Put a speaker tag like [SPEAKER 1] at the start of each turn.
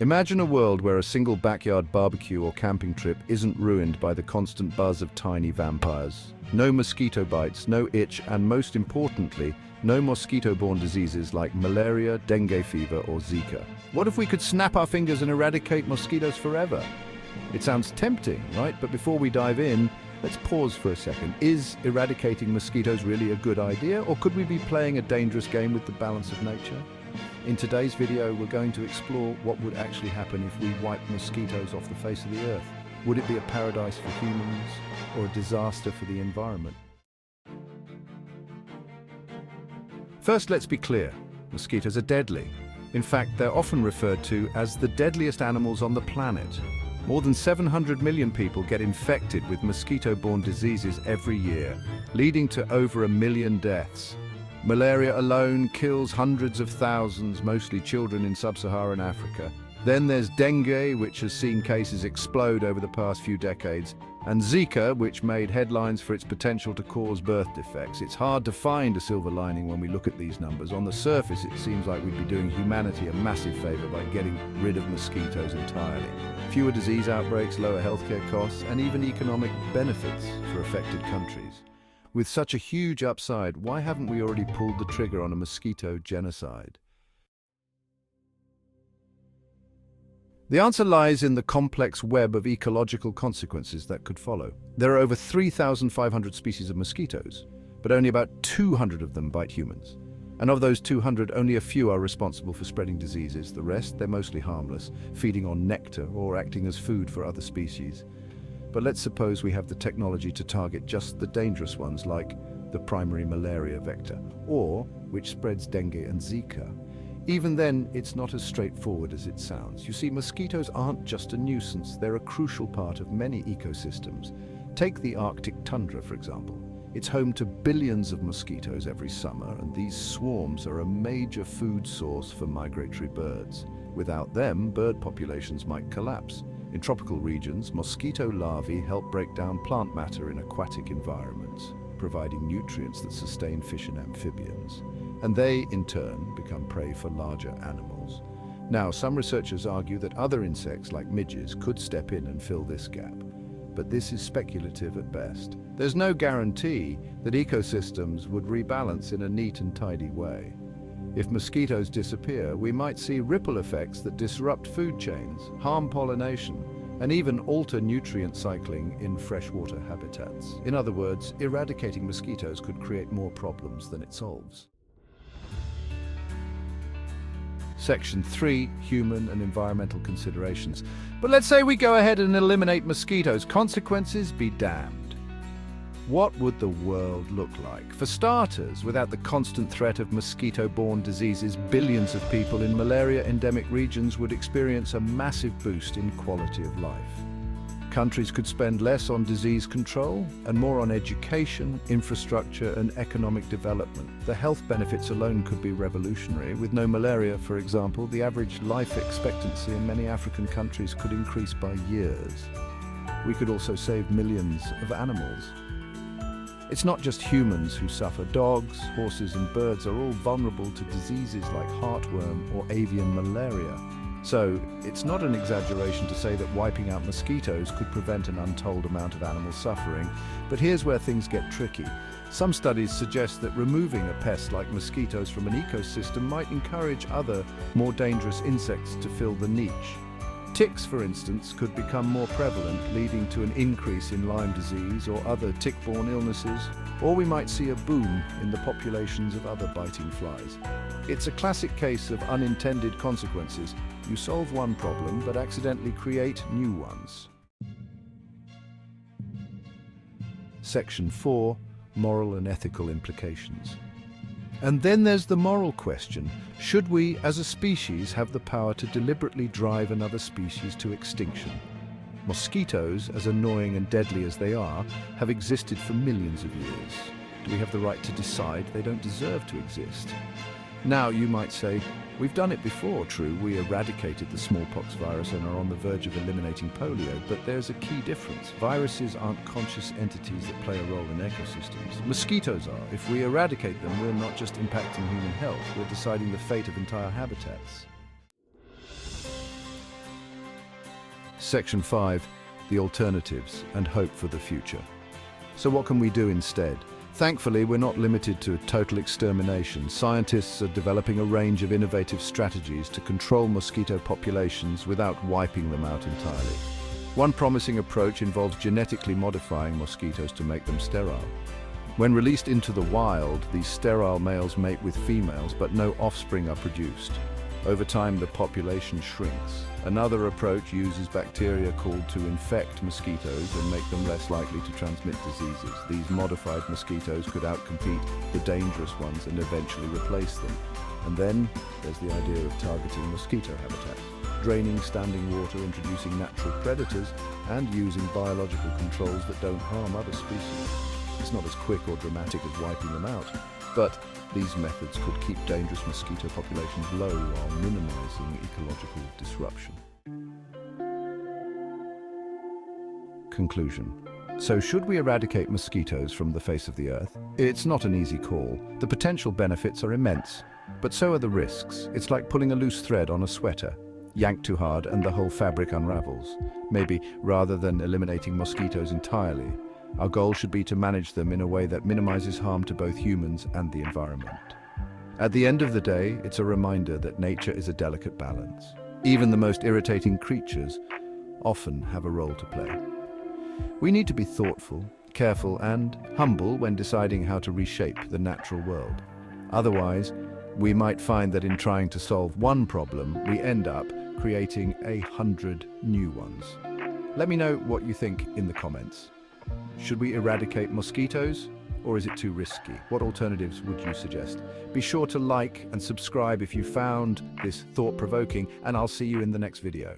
[SPEAKER 1] Imagine a world where a single backyard barbecue or camping trip isn't ruined by the constant buzz of tiny vampires. No mosquito bites, no itch, and most importantly, no mosquito-borne diseases like malaria, dengue fever, or Zika. What if we could snap our fingers and eradicate mosquitoes forever? It sounds tempting, right? But before we dive in, let's pause for a second. Is eradicating mosquitoes really a good idea, or could we be playing a dangerous game with the balance of nature? In today's video, we're going to explore what would actually happen if we wiped mosquitoes off the face of the earth. Would it be a paradise for humans or a disaster for the environment? First, let's be clear. Mosquitoes are deadly. In fact, they're often referred to as the deadliest animals on the planet. More than 700 million people get infected with mosquito-borne diseases every year, leading to over 1 million deaths. Malaria alone kills hundreds of thousands, mostly children in sub-Saharan Africa. Then there's dengue, which has seen cases explode over the past few decades, and Zika, which made headlines for its potential to cause birth defects. It's hard to find a silver lining when we look at these numbers. On the surface, it seems like we'd be doing humanity a massive favor by getting rid of mosquitoes entirely. Fewer disease outbreaks, lower healthcare costs, and even economic benefits for affected countries. With such a huge upside, why haven't we already pulled the trigger on a mosquito genocide? The answer lies in the complex web of ecological consequences that could follow. There are over 3,500 species of mosquitoes, but only about 200 of them bite humans. And of those 200, only a few are responsible for spreading diseases. The rest, they're mostly harmless, feeding on nectar or acting as food for other species. But let's suppose we have the technology to target just the dangerous ones, like the primary malaria vector, or which spreads dengue and Zika. Even then, it's not as straightforward as it sounds. You see, mosquitoes aren't just a nuisance, they're a crucial part of many ecosystems. Take the Arctic tundra, for example. It's home to billions of mosquitoes every summer, and these swarms are a major food source for migratory birds. Without them, bird populations might collapse. In tropical regions, mosquito larvae help break down plant matter in aquatic environments, providing nutrients that sustain fish and amphibians. And they, in turn, become prey for larger animals. Now, some researchers argue that other insects, like midges, could step in and fill this gap. But this is speculative at best. There's no guarantee that ecosystems would rebalance in a neat and tidy way. If mosquitoes disappear, we might see ripple effects that disrupt food chains, harm pollination, and even alter nutrient cycling in freshwater habitats. In other words, eradicating mosquitoes could create more problems than it solves. Section 3, human and environmental considerations. But let's say we go ahead and eliminate mosquitoes. Consequences be damned. What would the world look like? For starters, without the constant threat of mosquito-borne diseases, billions of people in malaria-endemic regions would experience a massive boost in quality of life. Countries could spend less on disease control and more on education, infrastructure, and economic development. The health benefits alone could be revolutionary. With no malaria, for example, the average life expectancy in many African countries could increase by years. We could also save millions of animals. It's not just humans who suffer. Dogs, horses, and birds are all vulnerable to diseases like heartworm or avian malaria. So, it's not an exaggeration to say that wiping out mosquitoes could prevent an untold amount of animal suffering. But here's where things get tricky. Some studies suggest that removing a pest like mosquitoes from an ecosystem might encourage other, more dangerous insects to fill the niche. Ticks, for instance, could become more prevalent, leading to an increase in Lyme disease or other tick-borne illnesses, or we might see a boom in the populations of other biting flies. It's a classic case of unintended consequences. You solve one problem, but accidentally create new ones. Section 4, moral and ethical implications. And then there's the moral question. Should we, as a species, have the power to deliberately drive another species to extinction? Mosquitoes, as annoying and deadly as they are, have existed for millions of years. Do we have the right to decide they don't deserve to exist? Now, you might say, we've done it before, true, we eradicated the smallpox virus and are on the verge of eliminating polio, but there's a key difference. Viruses aren't conscious entities that play a role in ecosystems. Mosquitoes are. If we eradicate them, we're not just impacting human health, we're deciding the fate of entire habitats. Section 5, the alternatives and hope for the future. So what can we do instead? Thankfully, we're not limited to total extermination. Scientists are developing a range of innovative strategies to control mosquito populations without wiping them out entirely. One promising approach involves genetically modifying mosquitoes to make them sterile. When released into the wild, these sterile males mate with females, but no offspring are produced. Over time, the population shrinks. Another approach uses bacteria called to infect mosquitoes and make them less likely to transmit diseases. These modified mosquitoes could outcompete the dangerous ones and eventually replace them. And then there's the idea of targeting mosquito habitats, draining standing water, introducing natural predators, and using biological controls that don't harm other species. It's not as quick or dramatic as wiping them out, but these methods could keep dangerous mosquito populations low while minimizing ecological disruption. Conclusion. So should we eradicate mosquitoes from the face of the earth? It's not an easy call. The potential benefits are immense, but so are the risks. It's like pulling a loose thread on a sweater. Yank too hard and the whole fabric unravels. Maybe rather than eliminating mosquitoes entirely, our goal should be to manage them in a way that minimizes harm to both humans and the environment. At the end of the day, it's a reminder that nature is a delicate balance. Even the most irritating creatures often have a role to play. We need to be thoughtful, careful, and humble when deciding how to reshape the natural world. Otherwise, we might find that in trying to solve one problem, we end up creating 100 new ones. Let me know what you think in the comments. Should we eradicate mosquitoes, or is it too risky? What alternatives would you suggest? Be sure to like and subscribe if you found this thought-provoking, and I'll see you in the next video.